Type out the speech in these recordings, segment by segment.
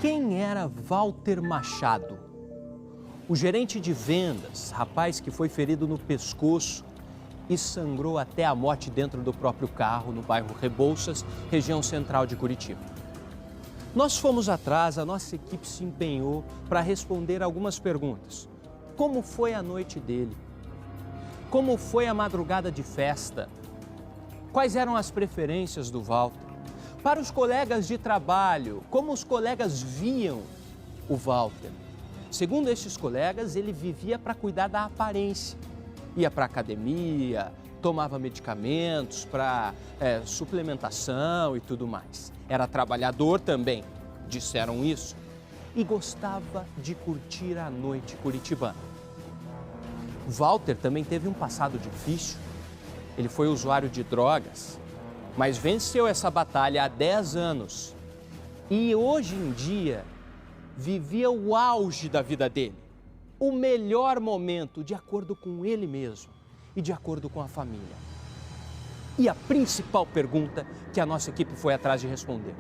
Quem era Walter Machado? O gerente de vendas, rapaz que foi ferido no pescoço e sangrou até a morte dentro do próprio carro no bairro Rebouças, região central de Curitiba. Nós fomos atrás, a nossa equipe se empenhou para responder algumas perguntas. Como foi a noite dele? Como foi a madrugada de festa? Quais eram as preferências do Walter? Para os colegas de trabalho, como os colegas viam o Walter? Segundo estes colegas, ele vivia para cuidar da aparência. Ia para a academia, tomava medicamentos para suplementação e tudo mais. Era trabalhador também, disseram isso, e gostava de curtir a noite curitibana. Walter também teve um passado difícil. Ele foi usuário de drogas, mas venceu essa batalha há 10 anos. E hoje em dia, vivia o auge da vida dele. O melhor momento, de acordo com ele mesmo e de acordo com a família. E a principal pergunta que a nossa equipe foi atrás de responder: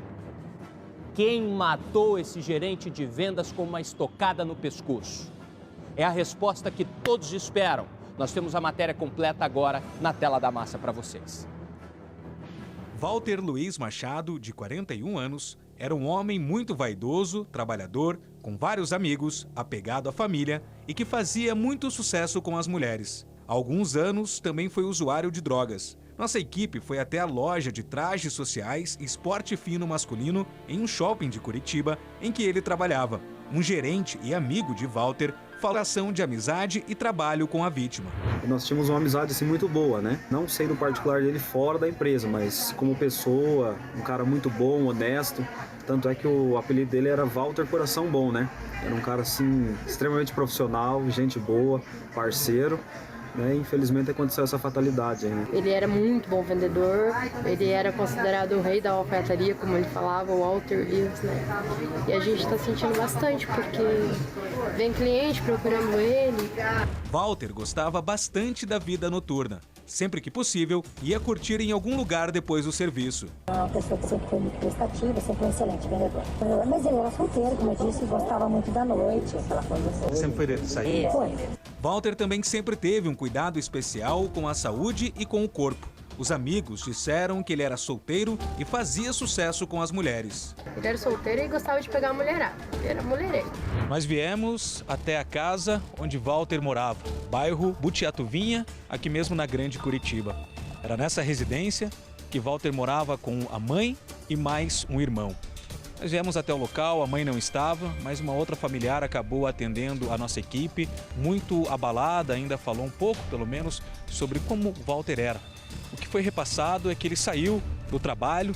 quem matou esse gerente de vendas com uma estocada no pescoço? É a resposta que todos esperam. Nós temos a matéria completa agora na tela da massa para vocês. Walter Luiz Machado, de 41 anos, era um homem muito vaidoso, trabalhador, com vários amigos, apegado à família e que fazia muito sucesso com as mulheres. Há alguns anos também foi usuário de drogas. Nossa equipe foi até a loja de trajes sociais e esporte fino masculino em um shopping de Curitiba em que ele trabalhava. Um gerente e amigo de Walter, relação de amizade e trabalho com a vítima. Nós tínhamos uma amizade assim muito boa, né? Não sei do particular dele fora da empresa, mas como pessoa, um cara muito bom, honesto. Tanto é que o apelido dele era Walter Coração Bom, né? Era um cara assim extremamente profissional, gente boa, parceiro. Né? Infelizmente aconteceu essa fatalidade aí, né? Ele era muito bom vendedor, ele era considerado o rei da alfaiataria, como ele falava, o Walter Lewis, né? E a gente está sentindo bastante, porque vem cliente procurando ele. Walter gostava bastante da vida noturna. Sempre que possível, ia curtir em algum lugar depois do serviço. É uma pessoa que sempre foi muito prestativa, sempre um excelente vendedor. Mas ele era solteiro, como eu disse, gostava muito da noite, aquela coisa assim. Sempre foi de sair? Foi. Walter também sempre teve um cuidado especial com a saúde e com o corpo. Os amigos disseram que ele era solteiro e fazia sucesso com as mulheres. Ele era solteiro e gostava de pegar a mulherada. Ele era mulherengo. Nós viemos até a casa onde Walter morava, bairro Butiatuvinha, aqui mesmo na Grande Curitiba. Era nessa residência que Walter morava com a mãe e mais um irmão. Nós viemos até o local, a mãe não estava, mas uma outra familiar acabou atendendo a nossa equipe, muito abalada, ainda falou um pouco, pelo menos, sobre como Walter era. O que foi repassado é que ele saiu do trabalho,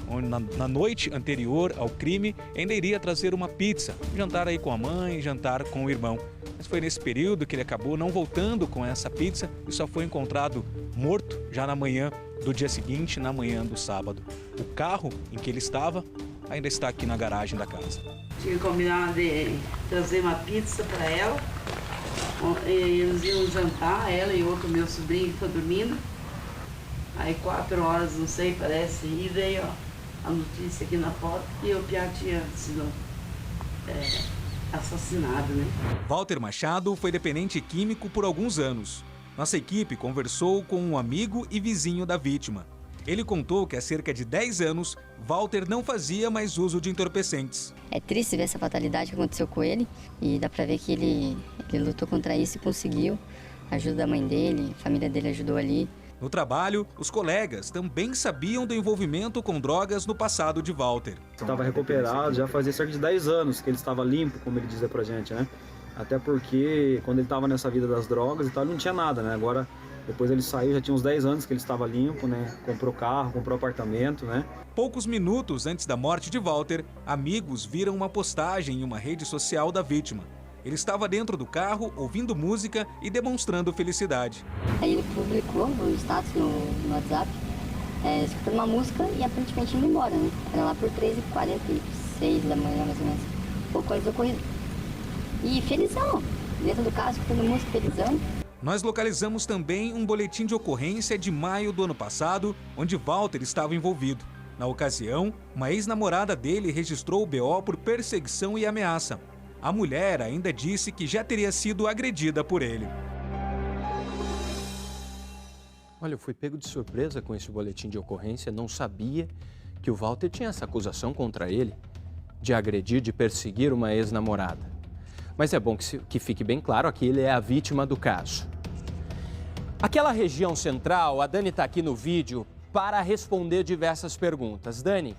onde na noite anterior ao crime ainda iria trazer uma pizza, jantar aí com a mãe, jantar com o irmão. Mas foi nesse período que ele acabou não voltando com essa pizza e só foi encontrado morto já na manhã do dia seguinte, na manhã do sábado. O carro em que ele estava ainda está aqui na garagem da casa. Tinha combinado de trazer uma pizza para ela. Eles iam jantar, ela e outro meu sobrinho que está dormindo. Aí 4 horas, não sei, parece, e veio a notícia aqui na foto que o Piá tinha sido assassinado, né? Walter Machado foi dependente químico por alguns anos. Nossa equipe conversou com um amigo e vizinho da vítima. Ele contou que há cerca de 10 anos, Walter não fazia mais uso de entorpecentes. É triste ver essa fatalidade que aconteceu com ele e dá pra ver que ele lutou contra isso e conseguiu. A ajuda da mãe dele, a família dele ajudou ali. No trabalho, os colegas também sabiam do envolvimento com drogas no passado de Walter. Estava recuperado, já fazia cerca de 10 anos que ele estava limpo, como ele dizia pra gente, né? Até porque quando ele estava nessa vida das drogas e tal, ele não tinha nada, né? Agora, depois ele saiu, já tinha uns 10 anos que ele estava limpo, né? Comprou carro, comprou apartamento, né? Poucos minutos antes da morte de Walter, amigos viram uma postagem em uma rede social da vítima. Ele estava dentro do carro, ouvindo música e demonstrando felicidade. Aí ele publicou no status no WhatsApp, escutando uma música e aparentemente indo embora, né? Era lá por 3h46 da manhã, mais ou menos. Pouco antes do ocorrido. E felizão, dentro do carro, escutando música, felizão. Nós localizamos também um boletim de ocorrência de maio do ano passado, onde Walter estava envolvido. Na ocasião, uma ex-namorada dele registrou o BO por perseguição e ameaça. A mulher ainda disse que já teria sido agredida por ele. Olha, eu fui pego de surpresa com esse boletim de ocorrência, não sabia que o Walter tinha essa acusação contra ele de agredir, de perseguir uma ex-namorada. Mas é bom que fique bem claro que ele é a vítima do caso. Aquela região central, a Dani está aqui no vídeo para responder diversas perguntas. Dani,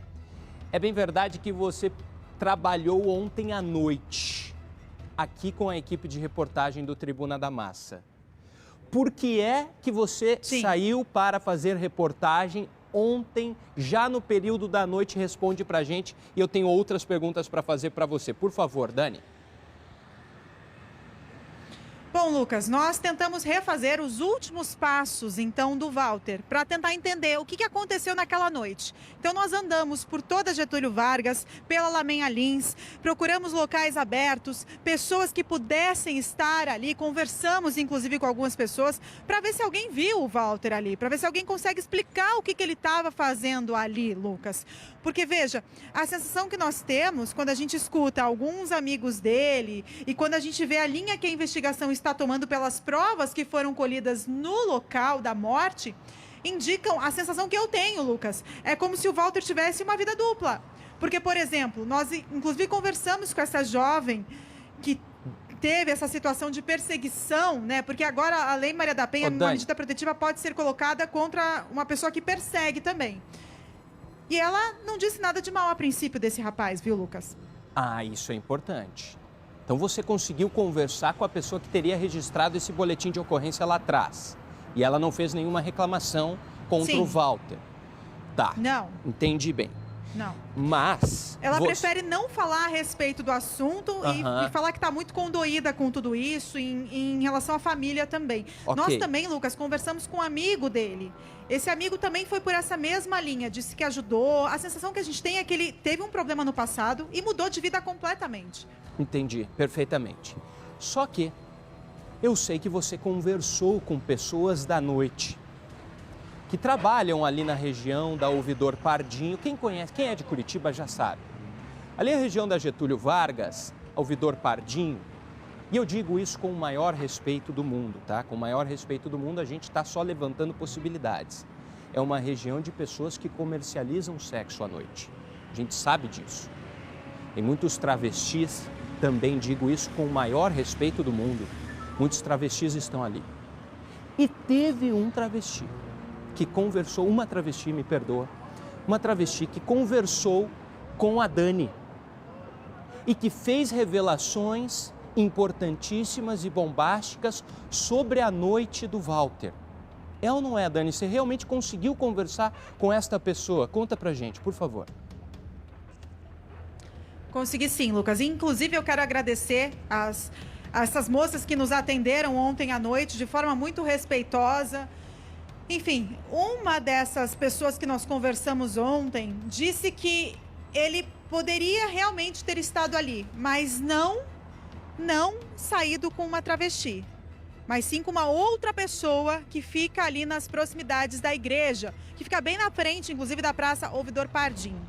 é bem verdade que você trabalhou ontem à noite aqui com a equipe de reportagem do Tribuna da Massa. Por que é que você saiu para fazer reportagem ontem, já no período da noite? Responde pra gente e eu tenho outras perguntas para fazer para você. Por favor, Dani. Bom, Lucas, nós tentamos refazer os últimos passos, então, do Walter, para tentar entender o que aconteceu naquela noite. Então, nós andamos por toda Getúlio Vargas, pela Lamenha Lins, procuramos locais abertos, pessoas que pudessem estar ali, conversamos, inclusive, com algumas pessoas, para ver se alguém viu o Walter ali, para ver se alguém consegue explicar o que ele estava fazendo ali, Lucas. Porque, veja, a sensação que nós temos quando a gente escuta alguns amigos dele e quando a gente vê a linha que a investigação está tomando pelas provas que foram colhidas no local da morte, indicam a sensação que eu tenho, Lucas. É como se o Walter tivesse uma vida dupla. Porque, por exemplo, nós inclusive conversamos com essa jovem que teve essa situação de perseguição, né? Porque agora a Lei Maria da Penha, uma medida protetiva, pode ser colocada contra uma pessoa que persegue também. E ela não disse nada de mal a princípio desse rapaz, viu, Lucas? Ah, isso é importante. Então você conseguiu conversar com a pessoa que teria registrado esse boletim de ocorrência lá atrás. E ela não fez nenhuma reclamação contra o Walter. Tá. Não. Entendi bem. Não. Mas... Ela prefere não falar a respeito do assunto e falar que está muito condoída com tudo isso em relação à família também. Nós também, Lucas, conversamos com um amigo dele. Esse amigo também foi por essa mesma linha, disse que ajudou. A sensação que a gente tem é que ele teve um problema no passado e mudou de vida completamente. Entendi, perfeitamente. Só que eu sei que você conversou com pessoas da noite que trabalham ali na região da Ouvidor Pardinho. Quem conhece, quem é de Curitiba já sabe. Ali é a região da Getúlio Vargas, Ouvidor Pardinho. E eu digo isso com o maior respeito do mundo, tá? Com o maior respeito do mundo, a gente está só levantando possibilidades. É uma região de pessoas que comercializam sexo à noite. A gente sabe disso. Tem muitos travestis, também digo isso com o maior respeito do mundo. Muitos travestis estão ali. E teve um travesti que conversou, uma travesti, me perdoa, uma travesti que conversou com a Dani e que fez revelações importantíssimas e bombásticas sobre a noite do Walter. É ou não é, Dani? Você realmente conseguiu conversar com esta pessoa? Conta pra gente, por favor. Consegui sim, Lucas. Inclusive, eu quero agradecer essas moças que nos atenderam ontem à noite de forma muito respeitosa. Enfim, uma dessas pessoas que nós conversamos ontem disse que ele poderia realmente ter estado ali, mas não saído com uma travesti, mas sim com uma outra pessoa que fica ali nas proximidades da igreja, que fica bem na frente, inclusive, da Praça Ouvidor Pardinho.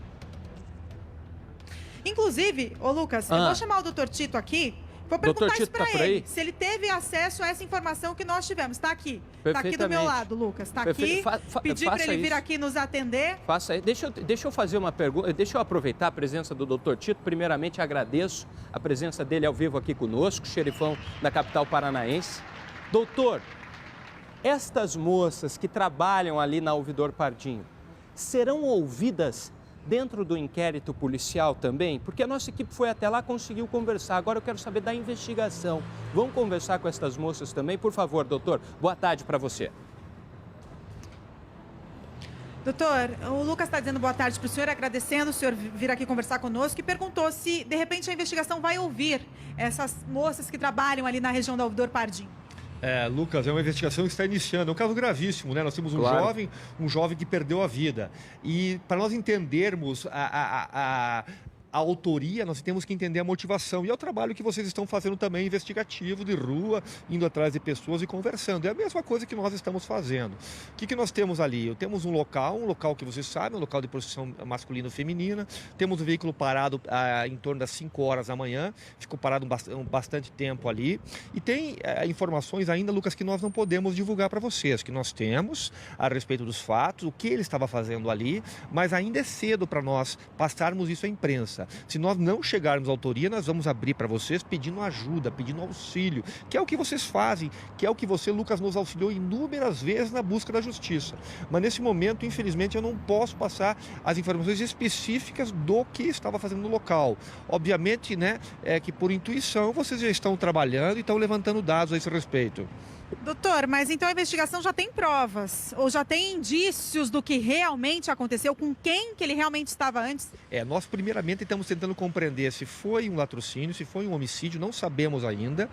Inclusive, ô Lucas, eu vou chamar o doutor Tito aqui. Vou perguntar isso para ele, se ele teve acesso a essa informação que nós tivemos. Está aqui. Está aqui do meu lado, Lucas. Está aqui. Pedi para ele vir aqui nos atender. Faça aí. Deixa eu fazer uma pergunta. Deixa eu aproveitar a presença do Dr. Tito. Primeiramente, agradeço a presença dele ao vivo aqui conosco, xerifão da capital paranaense. Doutor, estas moças que trabalham ali na Ouvidor Pardinho serão ouvidas dentro do inquérito policial também? Porque a nossa equipe foi até lá, conseguiu conversar. Agora eu quero saber da investigação. Vamos conversar com essas moças também? Por favor, doutor. Boa tarde para você. Doutor, o Lucas está dizendo boa tarde para o senhor, agradecendo o senhor vir aqui conversar conosco e perguntou se, de repente, a investigação vai ouvir essas moças que trabalham ali na região da Ouvidor Pardinho. Lucas, é uma investigação que está iniciando. É um caso gravíssimo, né? Nós temos um jovem que perdeu a vida. E para nós entendermos a autoria, nós temos que entender a motivação. E é o trabalho que vocês estão fazendo também, investigativo, de rua, indo atrás de pessoas e conversando. É a mesma coisa que nós estamos fazendo. O que nós temos ali? Temos um local que vocês sabem, um local de prostituição masculina e feminina. Temos um veículo parado em torno das 5 horas da manhã, ficou parado bastante tempo ali. E tem informações ainda, Lucas, que nós não podemos divulgar para vocês, que nós temos a respeito dos fatos, o que ele estava fazendo ali, mas ainda é cedo para nós passarmos isso à imprensa. Se nós não chegarmos à autoria, nós vamos abrir para vocês pedindo ajuda, pedindo auxílio, que é o que vocês fazem, que é o que você, Lucas, nos auxiliou inúmeras vezes na busca da justiça. Mas nesse momento, infelizmente, eu não posso passar as informações específicas do que estava fazendo no local. Obviamente, né, é que por intuição vocês já estão trabalhando e estão levantando dados a esse respeito. Doutor, mas então a investigação já tem provas? Ou já tem indícios do que realmente aconteceu? Com quem que ele realmente estava antes? Nós primeiramente estamos tentando compreender se foi um latrocínio, se foi um homicídio, não sabemos ainda.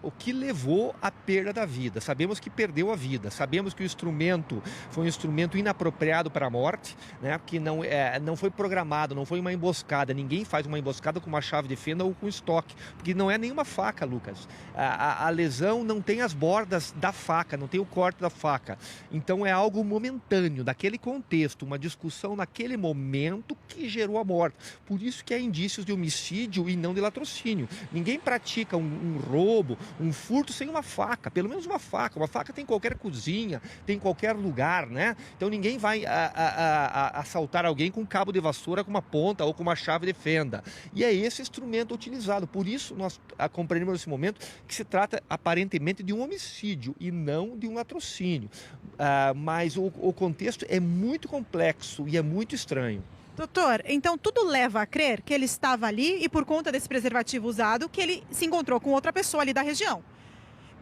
O que levou à perda da vida. Sabemos que perdeu a vida, sabemos que o instrumento foi um instrumento inapropriado para a morte, né? Que não foi programado, não foi uma emboscada. Ninguém faz uma emboscada com uma chave de fenda ou com estoque, porque não é nenhuma faca, Lucas. A lesão não tem as bordas da faca, não tem o corte da faca. Então é algo momentâneo, daquele contexto, uma discussão naquele momento que gerou a morte. Por isso que há indícios de homicídio e não de latrocínio. Ninguém pratica um roubo, um furto sem uma faca, pelo menos uma faca. Uma faca tem em qualquer cozinha, tem em qualquer lugar, né? Então ninguém vai assaltar alguém com um cabo de vassoura, com uma ponta ou com uma chave de fenda. E é esse instrumento utilizado. Por isso nós compreendemos nesse momento que se trata aparentemente de um homicídio e não de um latrocínio. Mas o contexto é muito complexo e é muito estranho. Doutor, então tudo leva a crer que ele estava ali e por conta desse preservativo usado que ele se encontrou com outra pessoa ali da região.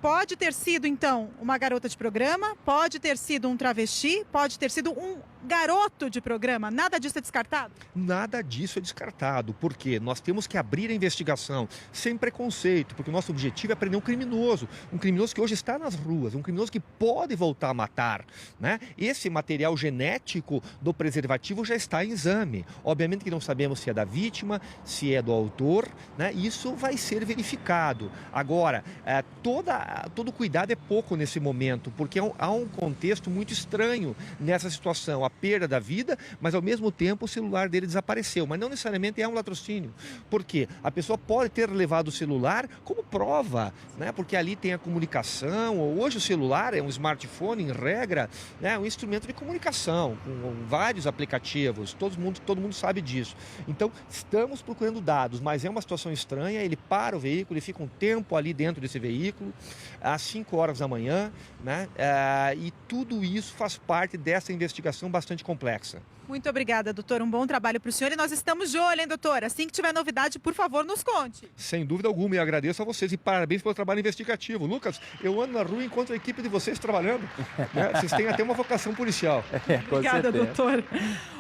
Pode ter sido, então, uma garota de programa, pode ter sido um travesti, pode ter sido um garoto de programa. Nada disso é descartado? Nada disso é descartado, porque nós temos que abrir a investigação sem preconceito, porque o nosso objetivo é prender um criminoso que hoje está nas ruas, um criminoso que pode voltar a matar, né? Esse material genético do preservativo já está em exame. Obviamente que não sabemos se é da vítima, se é do autor, né? Isso vai ser verificado. Agora, todo cuidado é pouco nesse momento, porque há um contexto muito estranho nessa situação. A perda da vida, mas ao mesmo tempo o celular dele desapareceu. Mas não necessariamente é um latrocínio. Por quê? A pessoa pode ter levado o celular como prova, né? Porque ali tem a comunicação. Hoje o celular é um smartphone, em regra, né? Um instrumento de comunicação, com vários aplicativos. Todo mundo sabe disso. Então, estamos procurando dados, mas é uma situação estranha. Ele para o veículo, ele fica um tempo ali dentro desse veículo, às 5 horas da manhã, né? E tudo isso faz parte dessa investigação bastante complexa. Muito obrigada, doutor. Um bom trabalho para o senhor e nós estamos de olho, hein, doutor? Assim que tiver novidade, por favor, nos conte. Sem dúvida alguma, e agradeço a vocês e parabéns pelo trabalho investigativo. Lucas, eu ando na rua e encontro a equipe de vocês trabalhando. Né? Vocês têm até uma vocação policial. Obrigada, doutor.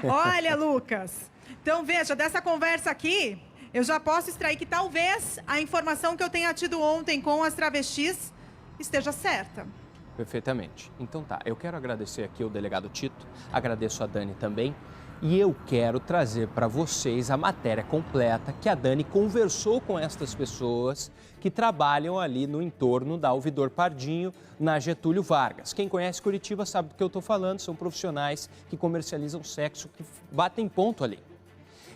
Olha, Lucas, então veja, dessa conversa aqui, eu já posso extrair que talvez a informação que eu tenha tido ontem com as travestis esteja certa. Perfeitamente. Então tá, eu quero agradecer aqui ao delegado Tito, agradeço a Dani também, e eu quero trazer para vocês a matéria completa que a Dani conversou com estas pessoas que trabalham ali no entorno da Ouvidor Pardinho, na Getúlio Vargas. Quem conhece Curitiba sabe do que eu estou falando, são profissionais que comercializam sexo, que batem ponto ali.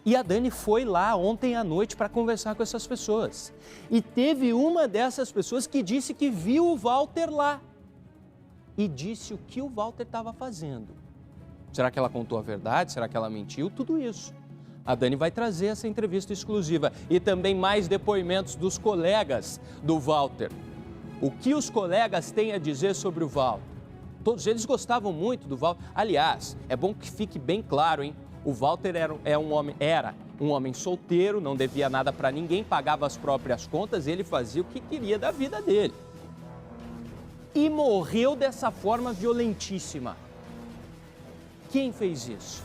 E a Dani foi lá ontem à noite para conversar com essas pessoas. E teve uma dessas pessoas que disse que viu o Walter lá. E disse o que o Walter estava fazendo. Será que ela contou a verdade? Será que ela mentiu? Tudo isso. A Dani vai trazer essa entrevista exclusiva e também mais depoimentos dos colegas do Walter. O que os colegas têm a dizer sobre o Walter? Todos eles gostavam muito do Walter. Aliás, é bom que fique bem claro, hein? O Walter era um homem solteiro, não devia nada para ninguém, pagava as próprias contas, ele fazia o que queria da vida dele. E morreu dessa forma violentíssima. Quem fez isso?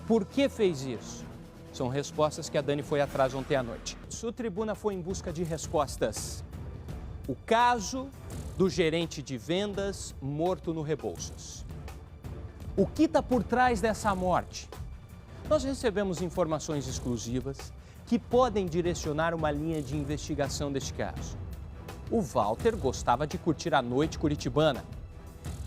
Por que fez isso? São respostas que a Dani foi atrás ontem à noite. O Tribuna foi em busca de respostas. O caso do gerente de vendas morto no Rebouças. O que está por trás dessa morte? Nós recebemos informações exclusivas que podem direcionar uma linha de investigação deste caso. O Walter gostava de curtir a noite curitibana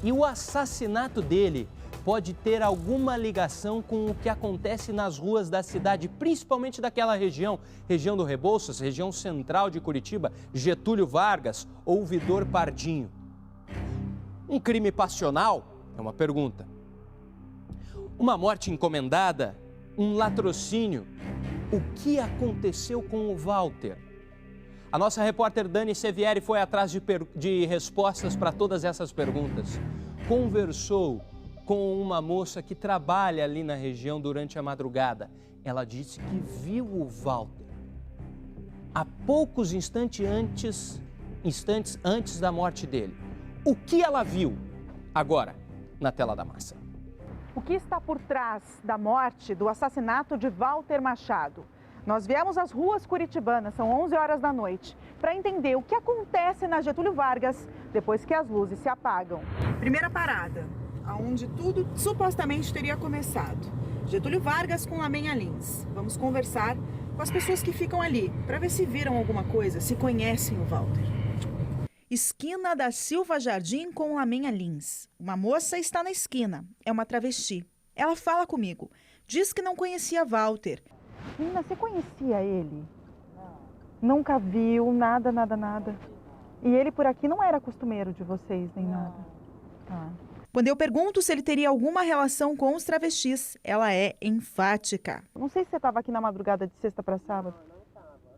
e o assassinato dele pode ter alguma ligação com o que acontece nas ruas da cidade, principalmente daquela região do Rebouças, região central de Curitiba, Getúlio Vargas, Ouvidor Pardinho. Um crime passional? É uma pergunta. Uma morte encomendada? Um latrocínio? O que aconteceu com o Walter? A nossa repórter Dani Sevieri foi atrás de respostas para todas essas perguntas. Conversou com uma moça que trabalha ali na região durante a madrugada. Ela disse que viu o Walter há poucos instantes antes da morte dele. O que ela viu? Agora, na tela da massa. O que está por trás da morte, do assassinato de Walter Machado? Nós viemos às ruas curitibanas, são 11 horas da noite, para entender o que acontece na Getúlio Vargas depois que as luzes se apagam. Primeira parada, onde tudo supostamente teria começado. Getúlio Vargas com Lamenha Lins. Vamos conversar com as pessoas que ficam ali, para ver se viram alguma coisa, se conhecem o Walter. Esquina da Silva Jardim com Lamenha Lins. Uma moça está na esquina, é uma travesti. Ela fala comigo, diz que não conhecia Walter. Menina, você conhecia ele? Não. Nunca viu, nada. E ele por aqui não era costumeiro de vocês, nem nada? Tá. Quando eu pergunto se ele teria alguma relação com os travestis, ela é enfática. Não sei se você estava aqui na madrugada de sexta para sábado.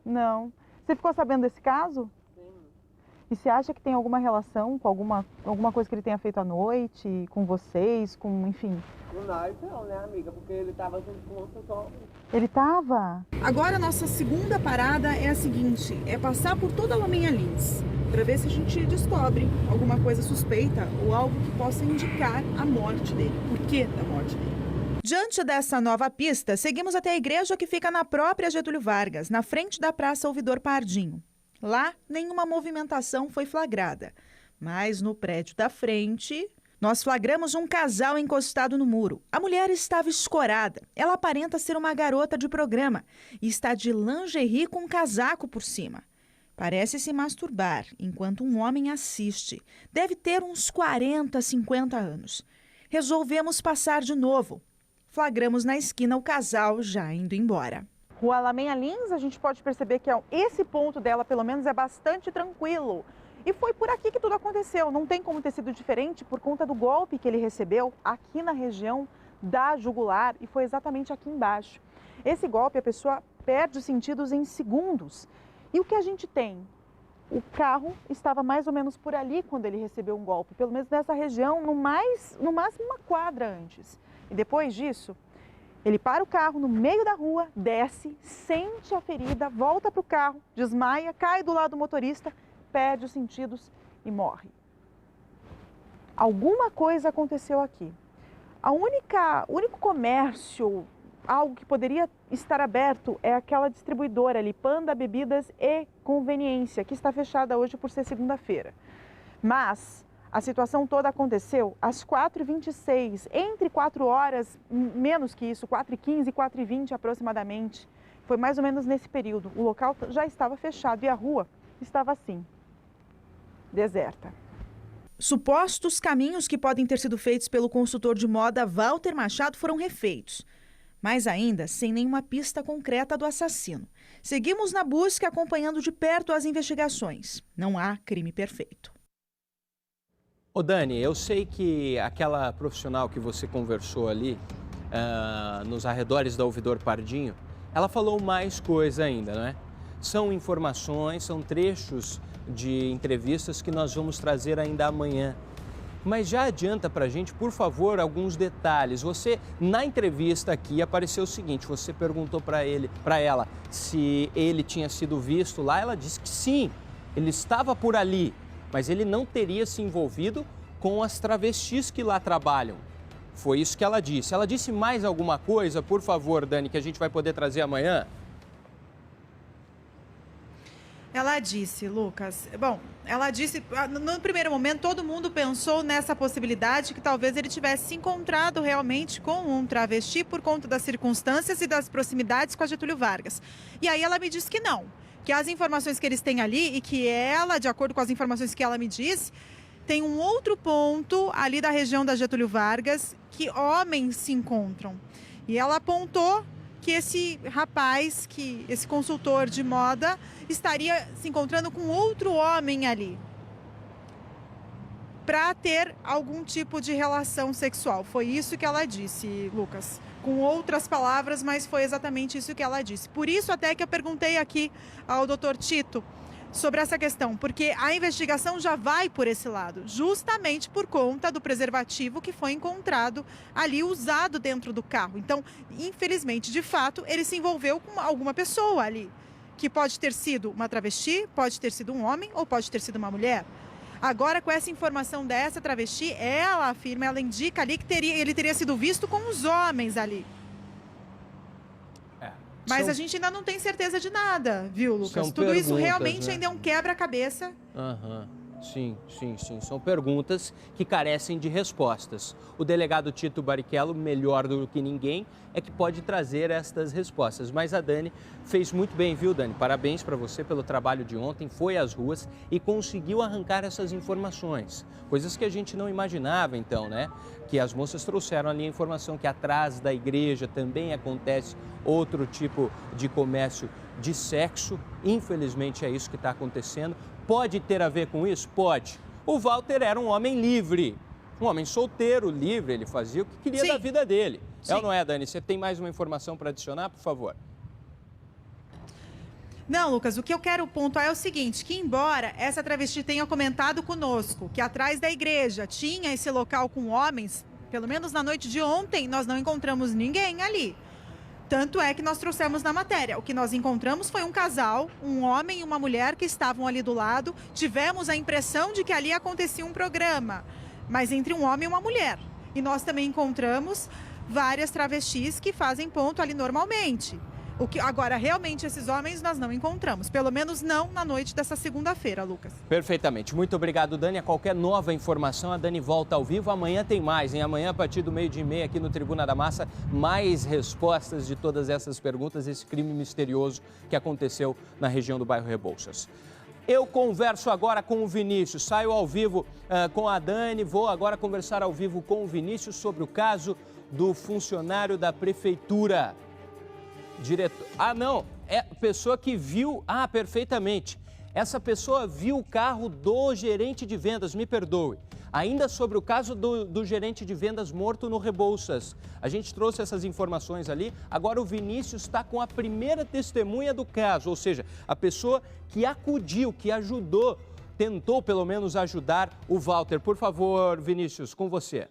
Não. Você ficou sabendo desse caso? Sim. E você acha que tem alguma relação com alguma coisa que ele tenha feito à noite, com vocês, enfim? Não, né, amiga? Porque ele estava junto com outro homem. Ele estava? Agora a nossa segunda parada é a seguinte, é passar por toda a Lamenha Lins, para ver se a gente descobre alguma coisa suspeita ou algo que possa indicar a morte dele, o porquê da morte dele. Diante dessa nova pista, seguimos até a igreja que fica na própria Getúlio Vargas, na frente da Praça Ouvidor Pardinho. Lá, nenhuma movimentação foi flagrada, mas no prédio da frente, nós flagramos um casal encostado no muro. A mulher estava escorada. Ela aparenta ser uma garota de programa e está de lingerie com um casaco por cima. Parece se masturbar enquanto um homem assiste. Deve ter uns 40, 50 anos. Resolvemos passar de novo. Flagramos na esquina o casal já indo embora. Rua Lamenha Lins, a gente pode perceber que esse ponto dela, pelo menos, é bastante tranquilo. E foi por aqui que tudo aconteceu. Não tem como ter sido diferente por conta do golpe que ele recebeu aqui na região da jugular e foi exatamente aqui embaixo. Esse golpe, a pessoa perde os sentidos em segundos. E o que a gente tem? O carro estava mais ou menos por ali quando ele recebeu um golpe, pelo menos nessa região, no máximo uma quadra antes. E depois disso, ele para o carro no meio da rua, desce, sente a ferida, volta para o carro, desmaia, cai do lado do motorista, perde os sentidos e morre. Alguma coisa aconteceu aqui. O único comércio, algo que poderia estar aberto, é aquela distribuidora ali, Panda Bebidas e Conveniência, que está fechada hoje por ser segunda-feira. Mas a situação toda aconteceu às 4h26, entre 4 horas, menos que isso, 4h15 e 4h20 aproximadamente. Foi mais ou menos nesse período. O local já estava fechado e a rua estava assim, deserta. Supostos caminhos que podem ter sido feitos pelo consultor de moda Walter Machado foram refeitos, mas ainda sem nenhuma pista concreta do assassino. Seguimos na busca acompanhando de perto as investigações. Não há crime perfeito. Ô Dani, eu sei que aquela profissional que você conversou ali, nos arredores da Ouvidor Pardinho, ela falou mais coisa ainda, não é? São informações, são trechos de entrevistas que nós vamos trazer ainda amanhã. Mas já adianta pra gente, por favor, alguns detalhes. Você, na entrevista aqui, apareceu o seguinte, você perguntou para ela se ele tinha sido visto lá, ela disse que sim, ele estava por ali, mas ele não teria se envolvido com as travestis que lá trabalham. Foi isso que ela disse. Ela disse mais alguma coisa, por favor, Dani, que a gente vai poder trazer amanhã? Ela disse, Lucas, ela disse, no primeiro momento todo mundo pensou nessa possibilidade que talvez ele tivesse se encontrado realmente com um travesti por conta das circunstâncias e das proximidades com a Getúlio Vargas. E aí ela me disse que não, que as informações que eles têm ali e que ela, de acordo com as informações que ela me disse, tem um outro ponto ali da região da Getúlio Vargas que homens se encontram. E ela apontou que esse rapaz, que esse consultor de moda, estaria se encontrando com outro homem ali para ter algum tipo de relação sexual. Foi isso que ela disse, Lucas. Com outras palavras, mas foi exatamente isso que ela disse. Por isso até que eu perguntei aqui ao Dr. Tito sobre essa questão, porque a investigação já vai por esse lado, justamente por conta do preservativo que foi encontrado ali usado dentro do carro. Então, infelizmente, de fato, ele se envolveu com alguma pessoa ali, que pode ter sido uma travesti, pode ter sido um homem ou pode ter sido uma mulher. Agora, com essa informação dessa travesti, ela afirma, ela indica ali que ele teria sido visto com os homens ali. Mas a gente ainda não tem certeza de nada, viu, Lucas? Tudo isso realmente ainda é um quebra-cabeça. Sim. São perguntas que carecem de respostas. O delegado Tito Barrichello, melhor do que ninguém, é que pode trazer estas respostas. Mas a Dani fez muito bem, viu, Dani? Parabéns para você pelo trabalho de ontem. Foi às ruas e conseguiu arrancar essas informações. Coisas que a gente não imaginava, então, né? Que as moças trouxeram ali a informação que atrás da igreja também acontece outro tipo de comércio de sexo. Infelizmente é isso que está acontecendo. Pode ter a ver com isso? Pode. O Walter era um homem livre, um homem solteiro, livre, ele fazia o que queria da vida dele. É ou não é, Dani? Você tem mais uma informação para adicionar, por favor? Não, Lucas, o que eu quero pontuar é o seguinte, que embora essa travesti tenha comentado conosco que atrás da igreja tinha esse local com homens, pelo menos na noite de ontem nós não encontramos ninguém ali. Tanto é que nós trouxemos na matéria. O que nós encontramos foi um casal, um homem e uma mulher que estavam ali do lado. Tivemos a impressão de que ali acontecia um programa, mas entre um homem e uma mulher. E nós também encontramos várias travestis que fazem ponto ali normalmente. Agora, realmente, esses homens nós não encontramos. Pelo menos não na noite dessa segunda-feira, Lucas. Perfeitamente. Muito obrigado, Dani. A qualquer nova informação, a Dani volta ao vivo. Amanhã tem mais, hein? Amanhã, a partir do 12h30, aqui no Tribuna da Massa, mais respostas de todas essas perguntas, esse crime misterioso que aconteceu na região do bairro Rebouças. Eu converso agora com o Vinícius. Saio ao vivo com a Dani. Vou agora conversar ao vivo com o Vinícius sobre o caso do funcionário da prefeitura. Diretor. Não, é a pessoa que viu. Perfeitamente. Essa pessoa viu o carro do gerente de vendas, me perdoe. Ainda sobre o caso do gerente de vendas morto no Rebouças. A gente trouxe essas informações ali. Agora o Vinícius está com a primeira testemunha do caso, ou seja, a pessoa que acudiu, que ajudou, tentou pelo menos ajudar o Walter. Por favor, Vinícius, com você.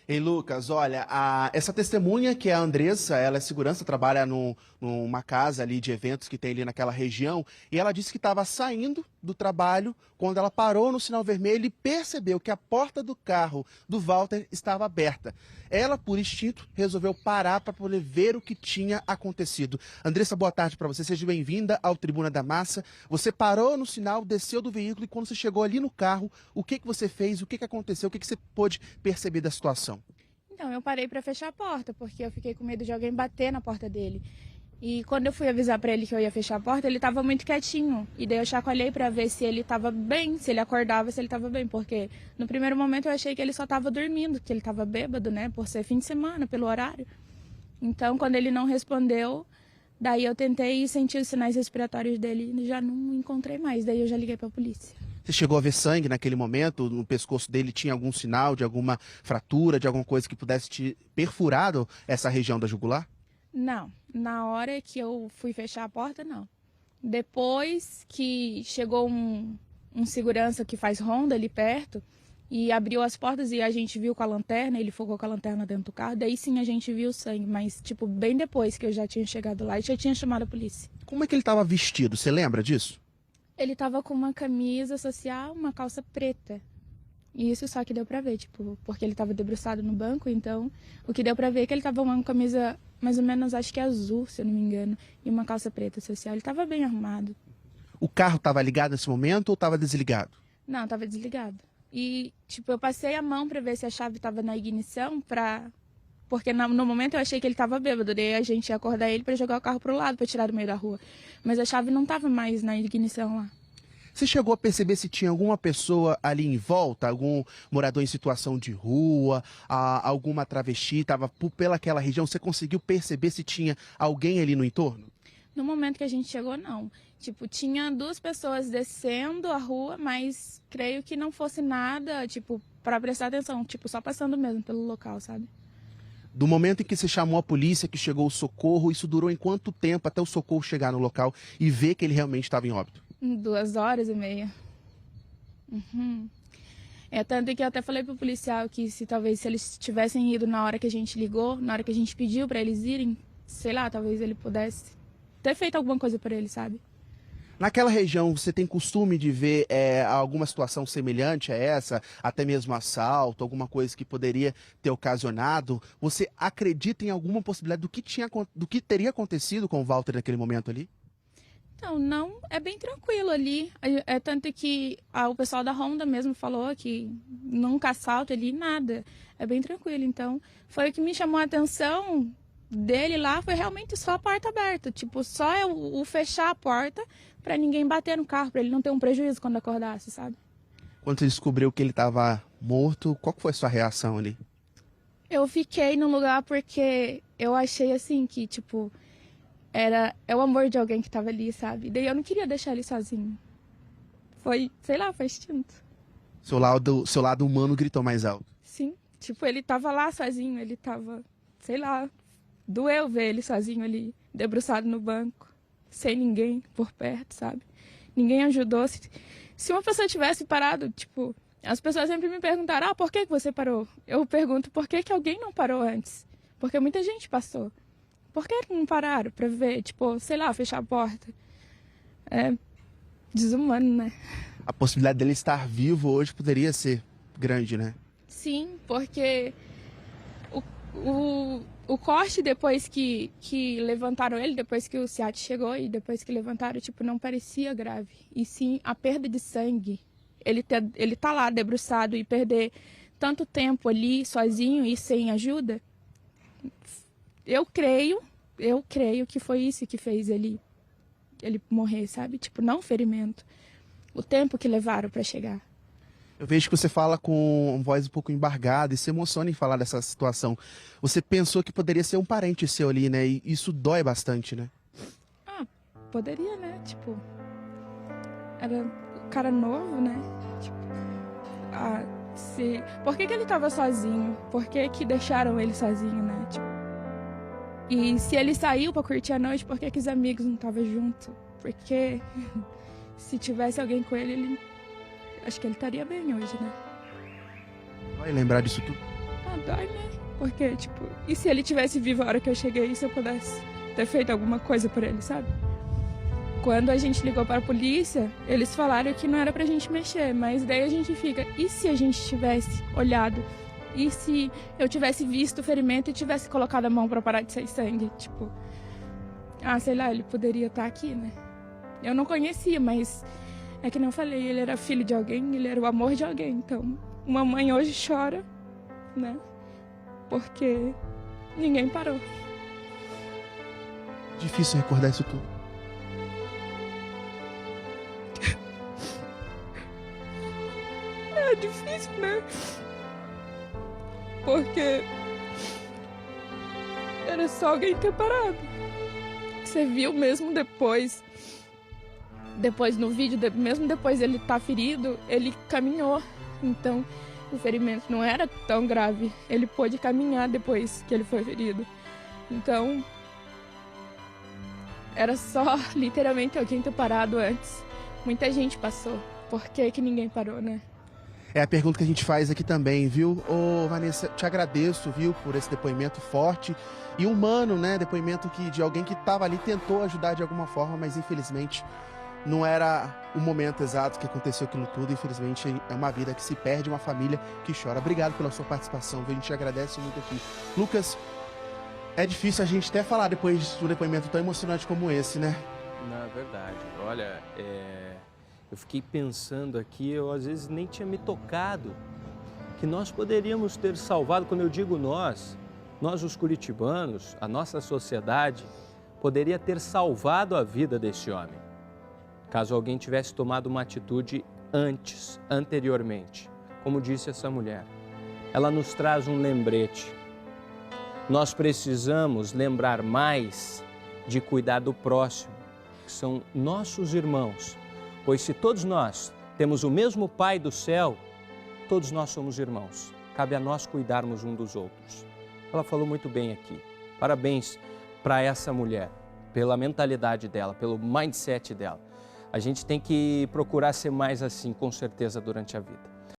Ei, Lucas, olha, essa testemunha, que é a Andressa, ela é segurança, trabalha numa casa ali de eventos que tem ali naquela região, e ela disse que estava saindo do trabalho quando ela parou no sinal vermelho e percebeu que a porta do carro do Walter estava aberta. Ela, por instinto, resolveu parar para poder ver o que tinha acontecido. Andressa, boa tarde para você, seja bem-vinda ao Tribuna da Massa. Você parou no sinal, desceu do veículo e quando você chegou ali no carro, o que você fez, o que aconteceu, o que você pôde perceber da situação? Então, eu parei para fechar a porta, porque eu fiquei com medo de alguém bater na porta dele. E quando eu fui avisar para ele que eu ia fechar a porta, ele estava muito quietinho. E daí eu chacoalhei para ver se ele estava bem, se ele acordava, se ele estava bem. Porque no primeiro momento eu achei que ele só estava dormindo, que ele estava bêbado, né? Por ser fim de semana, pelo horário. Então, quando ele não respondeu, daí eu tentei sentir os sinais respiratórios dele e já não encontrei mais. Daí eu já liguei para a polícia. Você chegou a ver sangue naquele momento? No pescoço dele tinha algum sinal de alguma fratura, de alguma coisa que pudesse te perfurado essa região da jugular? Não, na hora que eu fui fechar a porta, não. Depois que chegou um segurança que faz ronda ali perto e abriu as portas e a gente viu com a lanterna, ele focou com a lanterna dentro do carro, daí sim a gente viu o sangue, mas tipo, bem depois que eu já tinha chegado lá e já tinha chamado a polícia. Como é que ele estava vestido? Você lembra disso? Ele estava com uma camisa social, uma calça preta. Isso só que deu pra ver, tipo, porque ele estava debruçado no banco, então o que deu pra ver é que ele estava com uma camisa mais ou menos, acho que azul, se eu não me engano, e uma calça preta social. Ele estava bem arrumado. O carro estava ligado nesse momento ou estava desligado? Não, estava desligado. E, tipo, eu passei a mão para ver se a chave estava na ignição, porque no momento eu achei que ele estava bêbado, daí a gente ia acordar ele para jogar o carro pro lado, para tirar do meio da rua. Mas a chave não estava mais na ignição lá. Você chegou a perceber se tinha alguma pessoa ali em volta, algum morador em situação de rua, alguma travesti, estava pelaquela região? Você conseguiu perceber se tinha alguém ali no entorno? No momento que a gente chegou, não. Tipo, tinha 2 pessoas descendo a rua, mas creio que não fosse nada, tipo, para prestar atenção. Tipo, só passando mesmo pelo local, sabe? Do momento em que você chamou a polícia, que chegou o socorro, isso durou em quanto tempo até o socorro chegar no local e ver que ele realmente estava em óbito? 2h30. Uhum. Tanto que eu até falei pro policial que se eles tivessem ido na hora que a gente ligou, na hora que a gente pediu para eles irem, sei lá, talvez ele pudesse ter feito alguma coisa por ele, sabe? Naquela região, você tem costume de ver alguma situação semelhante a essa, até mesmo assalto, alguma coisa que poderia ter ocasionado? Você acredita em alguma possibilidade do que teria acontecido com o Walter naquele momento ali? Então, não, é bem tranquilo ali. Tanto que o pessoal da Honda mesmo falou que nunca assalto ali, nada. É bem tranquilo. Então, foi o que me chamou a atenção dele lá, foi realmente só a porta aberta. Tipo, só o fechar a porta para ninguém bater no carro, para ele não ter um prejuízo quando acordasse, sabe? Quando você descobriu que ele estava morto, qual foi a sua reação ali? Eu fiquei no lugar porque eu achei assim que, tipo, é o amor de alguém que estava ali, sabe? Daí eu não queria deixar ele sozinho. Foi, sei lá, foi instinto. Seu lado humano gritou mais alto. Sim, tipo, ele tava lá sozinho, ele tava, sei lá, doeu ver ele sozinho ali, debruçado no banco, sem ninguém por perto, sabe? Ninguém ajudou. Se uma pessoa tivesse parado, tipo, as pessoas sempre me perguntaram, por que você parou? Eu pergunto, por que alguém não parou antes? Porque muita gente passou. Por que não pararam pra ver, tipo, sei lá, fechar a porta? É desumano, né? A possibilidade dele estar vivo hoje poderia ser grande, né? Sim, porque o corte depois que levantaram ele, depois que o SEAT chegou e depois que levantaram, tipo, não parecia grave. E sim a perda de sangue. Ele tá lá debruçado e perder tanto tempo ali sozinho e sem ajuda. Eu creio que foi isso que fez ele morrer, sabe? Tipo, não ferimento. O tempo que levaram para chegar. Eu vejo que você fala com uma voz um pouco embargada e se emociona em falar dessa situação. Você pensou que poderia ser um parente seu ali, né? E isso dói bastante, né? Poderia, né? Tipo, era um cara novo, né? Tipo, por que ele tava sozinho? Por que deixaram ele sozinho, né? Tipo, e se ele saiu pra curtir a noite, por que os amigos não estavam junto? Porque se tivesse alguém com ele, acho que ele estaria bem hoje, né? Vai lembrar disso tudo? Dói, né? Porque, tipo, e se ele tivesse vivo a hora que eu cheguei, se eu pudesse ter feito alguma coisa por ele, sabe? Quando a gente ligou para a polícia, eles falaram que não era pra gente mexer, mas daí a gente fica, e se a gente tivesse olhado? E se eu tivesse visto o ferimento e tivesse colocado a mão pra parar de sair sangue? Tipo, sei lá, ele poderia estar aqui, né? Eu não conhecia, mas é que nem eu falei, ele era filho de alguém, ele era o amor de alguém. Então, uma mãe hoje chora, né? Porque ninguém parou. Difícil recordar isso tudo. É difícil, né? Porque era só alguém ter parado. Você viu mesmo depois no vídeo, mesmo depois ele estar ferido, ele caminhou. Então, o ferimento não era tão grave. Ele pôde caminhar depois que ele foi ferido. Então, era só literalmente alguém ter parado antes. Muita gente passou. Por que ninguém parou, né? É a pergunta que a gente faz aqui também, viu? Ô, Vanessa, te agradeço, viu, por esse depoimento forte e humano, né? Depoimento de alguém que estava ali, tentou ajudar de alguma forma, mas infelizmente não era o momento exato que aconteceu aquilo tudo. Infelizmente é uma vida que se perde, uma família que chora. Obrigado pela sua participação, viu? A gente agradece muito aqui. Lucas, É difícil a gente até falar depois de um depoimento tão emocionante como esse, né? Não, é verdade. Olha, eu fiquei pensando aqui, eu às vezes nem tinha me tocado que nós poderíamos ter salvado, quando eu digo nós os curitibanos, a nossa sociedade, poderia ter salvado a vida desse homem, caso alguém tivesse tomado uma atitude anteriormente. Como disse essa mulher, ela nos traz um lembrete. Nós precisamos lembrar mais de cuidar do próximo, que são nossos irmãos, pois se todos nós temos o mesmo Pai do céu, todos nós somos irmãos. Cabe a nós cuidarmos um dos outros. Ela falou muito bem aqui. Parabéns para essa mulher, pela mentalidade dela, pelo mindset dela. A gente tem que procurar ser mais assim, com certeza, durante a vida.